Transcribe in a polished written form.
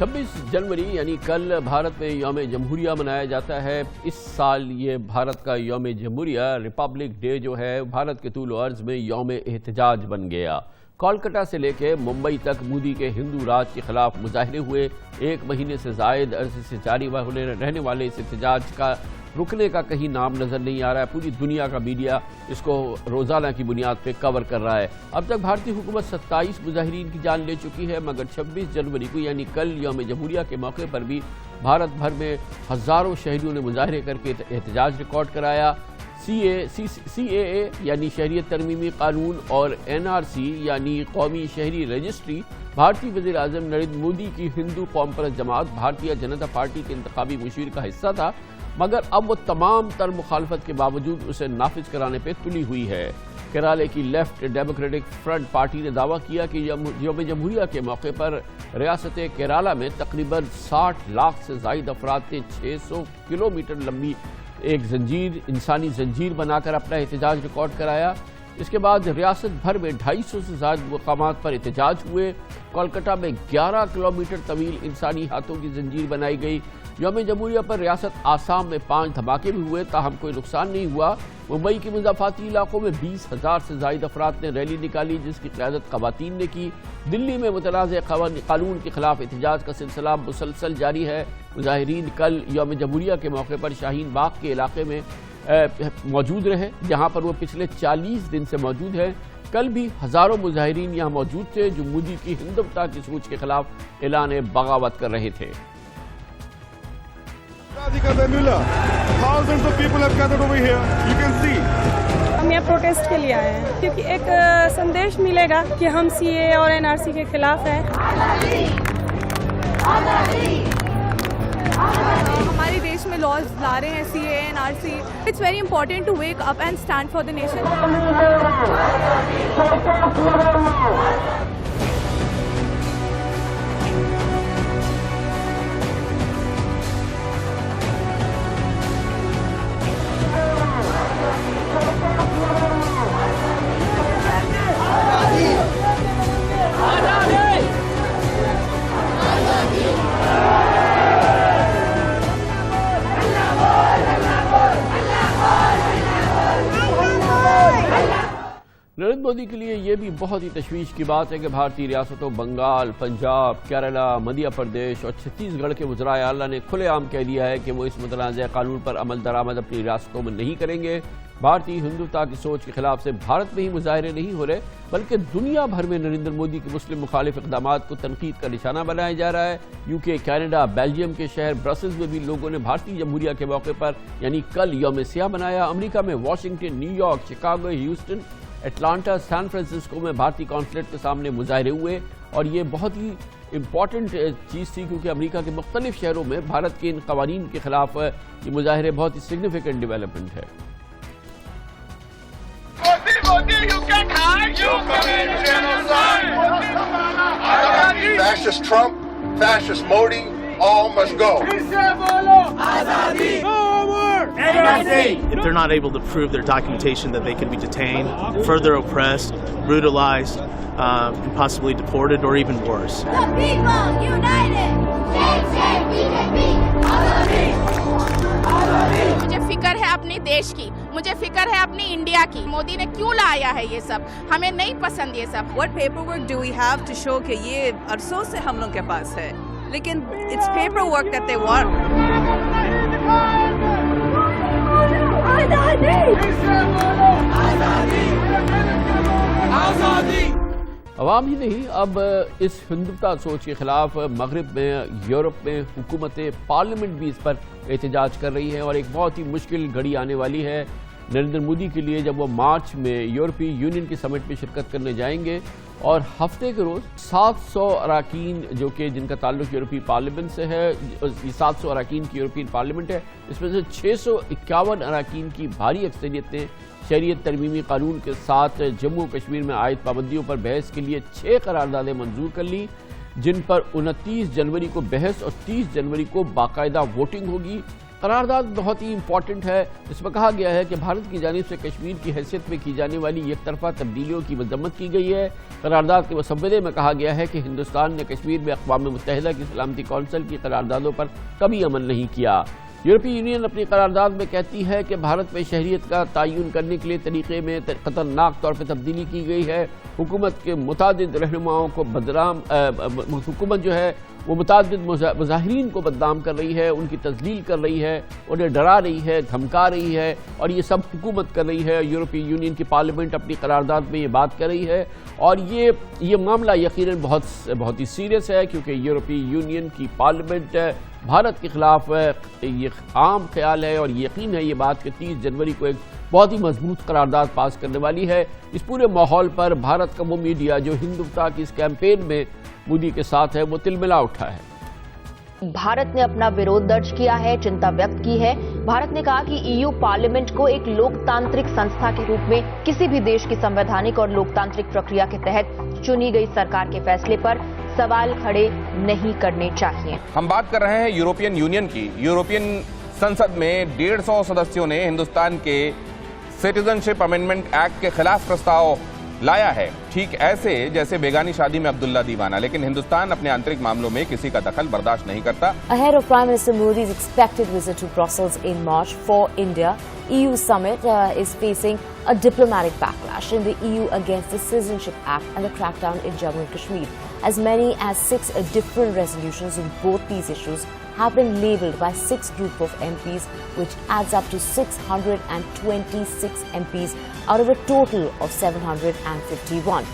26 जनवरी यानी कल भारत में यौम जमहूरिया मनाया जाता है। इस साल ये भारत का यौम जमहूरिया रिपब्लिक डे जो है भारत के तूल अर्ज में यौम एहतजाज बन गया। कोलकाता से लेकर मुंबई तक मोदी के हिंदू राज के खिलाफ मुजाहरे हुए। एक महीने से जायद अरसे से जारी रहने वाले इस एहतजाज का रुकने का कहीं नाम नजर नहीं आ रहा है। पूरी दुनिया का मीडिया इसको रोजाना की बुनियाद पे कवर कर रहा है। अब तक भारतीय हुकूमत 27 मुजाहिरीन की जान ले चुकी है, मगर 26 जनवरी को यानी कल यौम जमहूरिया के मौके पर भी भारत भर में हजारों शहरियों ने मुजाहरे करके एहतजाज रिकॉर्ड कराया। CAA यानी शहरियत तरमीमी कानून और NRC यानी कौमी शहरी रजिस्ट्री भारतीय वज़ीर आज़म नरेंद्र मोदी की हिंदू कौम परस्त जमात भारतीय जनता पार्टी के इंतखाबी मुशीर का हिस्सा था, मगर अब वो तमाम तर मुखालफत के बावजूद उसे नाफिज कराने पर तुली हुई है। केरला की लेफ्ट डेमोक्रेटिक फ्रंट पार्टी ने दावा किया कि यौम जमहूरिया के मौके पर रियासत केरला में तकरीबन 60 लाख से ज़ायद अफराद ने 600 किलोमीटर लंबी एक इंसानी जंजीर बनाकर अपना एहतजाज रिकॉर्ड कराया। इसके बाद रियासत भर में 250 से ज़्यादा मकामात पर एहतजाज हुए। कोलकाता में 11 किलोमीटर तवील इंसानी हाथों की जंजीर बनाई गई। यौम जमहूरिया पर रियासत आसाम में 5 धमाके भी हुए, ताहम कोई नुकसान नहीं हुआ। मुंबई के मुज़ाफ़ाती इलाकों में 20,000 से ज़ायद अफराद ने रैली निकाली, जिसकी क़यादत ख़वातीन ने की। दिल्ली में मुतनाज़ कानून के खिलाफ एहतजाज का सिलसिला मुसलसल जारी है। मुजाहिरीन कल यौम जमहूरिया के मौके पर शाहीन बाग के इलाके में मौजूद रहे, जहाँ पर वो पिछले 40 दिन से मौजूद है। कल भी हज़ारों मुजाहिरीन यहाँ मौजूद थे जो मोदी की हिंदुत्व की सोच के खिलाफ ऐलान बगावत कर रहे थे। Thousands of people have gathered over here. You can see. हम यहाँ प्रोटेस्ट के लिए आए हैं क्योंकि एक संदेश मिलेगा कि हम CAA और NRC के खिलाफ हैं। हमारे देश में लॉज ला रहे हैं CAA NRC. It's very important to wake up and stand for the nation. Narendra Modi के लिए ये भी बहुत ही तशवीश की बात है कि भारतीय रियासतों बंगाल, पंजाब, केरला, मध्य प्रदेश और छत्तीसगढ़ के वज़राए आला ने खुलेआम कह दिया है कि वो इस मुतनाज़ कानून पर अमल दरामद अपनी रियासतों में नहीं करेंगे। भारतीय हिंदुत्व की सोच के खिलाफ से भारत में ही मुजाहरे नहीं हो रहे, बल्कि दुनिया भर में नरेंद्र मोदी के मुस्लिम मुखालिफ इक़दामात को तनकीद का निशाना बनाया जा रहा है। UK, कनाडा, बेल्जियम के शहर ब्रसेल्स में भी लोगों ने भारतीय जमहूरिया के मौके पर यानी कल यौम सियाह मनाया। अमरीका में Washington, New York, Chicago, Houston, Atlanta, San Francisco में भारतीय कॉन्सुलेट के सामने मुजाहरे हुए और ये बहुत ही इम्पॉर्टेंट चीज़ थी क्योंकि अमेरिका के मुख्तलिफ शहरों में भारत के इन कवानीन के खिलाफ ये मुजाहरे बहुत ही सिग्निफिकेंट डेवलपमेंट है। Fascist Trump, fascist Modi, all must go. If they're not able to prove their documentation that they can be detained, further oppressed, brutalized, and possibly deported or even worse. The people united! BJP! मुझे फिक्र है अपने देश की, मुझे फिक्र है अपनी इंडिया की। मोदी ने क्यों लाया है ये सब, हमें नहीं पसंद ये सब। What paperwork do we have to show कि ये अरसों से हम लोग के पास है, लेकिन it's paperwork that they want. अवाम ही नहीं, अब इस हिंदुत्व सोच के खिलाफ मगरिब में, यूरोप में हुकूमतें, पार्लियामेंट भी इस पर एहतजाज कर रही है और एक बहुत ही मुश्किल घड़ी आने वाली है नरेंद्र मोदी के लिए जब वो मार्च में यूरोपीय यूनियन की समिट में शिरकत करने जाएंगे और हफ्ते के रोज़ 700 अरकान जो कि जिनका ताल्लुक यूरोपीय पार्लियामेंट से है, ये 700 अरकान की यूरोपियन पार्लियामेंट है, इसमें से 651 अरकान की भारी अक्सरियत ने शरीयत तरमीमी कानून के साथ जम्मू कश्मीर में आयद पाबंदियों पर बहस के लिए 6 करारदादें मंजूर कर ली, जिन पर 29 जनवरी को बहस और 30 जनवरी को बाकायदा वोटिंग होगी। قرارداد بہت ہی امپورٹنٹ ہے. اس میں کہا گیا ہے کہ بھارت کی جانب سے کشمیر کی حیثیت میں کی جانے والی یک طرفہ تبدیلیوں کی مذمت کی گئی ہے. قرارداد کے مسودے میں کہا گیا ہے کہ ہندوستان نے کشمیر میں اقوام متحدہ کی سلامتی کونسل کی قراردادوں پر کبھی عمل نہیں کیا. یورپی یونین اپنی قرارداد میں کہتی ہے کہ بھارت میں شہریت کا تعین کرنے کے لیے طریقے میں خطرناک طور پہ تبدیلی کی گئی ہے. حکومت کے متعدد رہنماؤں کو حکومت جو ہے وہ متعدد مظاہرین کو بدنام کر رہی ہے, ان کی تذلیل کر رہی ہے, انہیں ڈرا رہی ہے, دھمکا رہی ہے, اور یہ سب حکومت کر رہی ہے. یورپی یونین کی پارلیمنٹ اپنی قرارداد میں یہ بات کر رہی ہے, اور یہ معاملہ یقیناً بہت ہی سیریس ہے, کیونکہ یورپی یونین کی پارلیمنٹ بھارت کے خلاف یہ عام خیال ہے اور یقین ہے یہ بات کہ 30 جنوری کو ایک بہت ہی مضبوط قرارداد پاس کرنے والی ہے. اس پورے ماحول پر بھارت کا وہ میڈیا جو ہندوتا کی اس کیمپین میں مودی کے ساتھ ہے وہ تلملا اٹھا ہے. بھارت نے اپنا وروध درج کیا ہے, چنتا ویکت کی ہے. بھارت نے کہا کہ ای یو پارلیمنٹ کو ایک لوکتانترک سنستھا کے روپ میں کسی بھی دیش کی سنویدھانک اور لوکتانترک پرکریا کے تحت چنی گئی سرکار کے فیصلے پر سوال کھڑے نہیں کرنے چاہیے. ہم بات کر رہے ہیں یورپین یونین کی. یورپین سنسد میں 150 سدسیوں نے ہندوستان کے سٹیزن شپ امینڈمنٹ ایکٹ کے خلاف پرستاؤ لایا ہے, ٹھیک ایسے جیسے بیگانی شادی میں عبداللہ دیوانہ. لیکن ہندوستان اپنے آنترک معاملوں میں کسی کا دخل برداشت نہیں کرتا. Ahead of Prime Minister Modi's expected visit to Brussels in March for India, EU summit is facing a diplomatic backlash in the EU against the Citizenship Act and the crackdown in Jammu and Kashmir. As many as 6 different resolutions on both these issues have been labelled by 6 group of MPs, which adds up to 626 MPs out of a total of 751.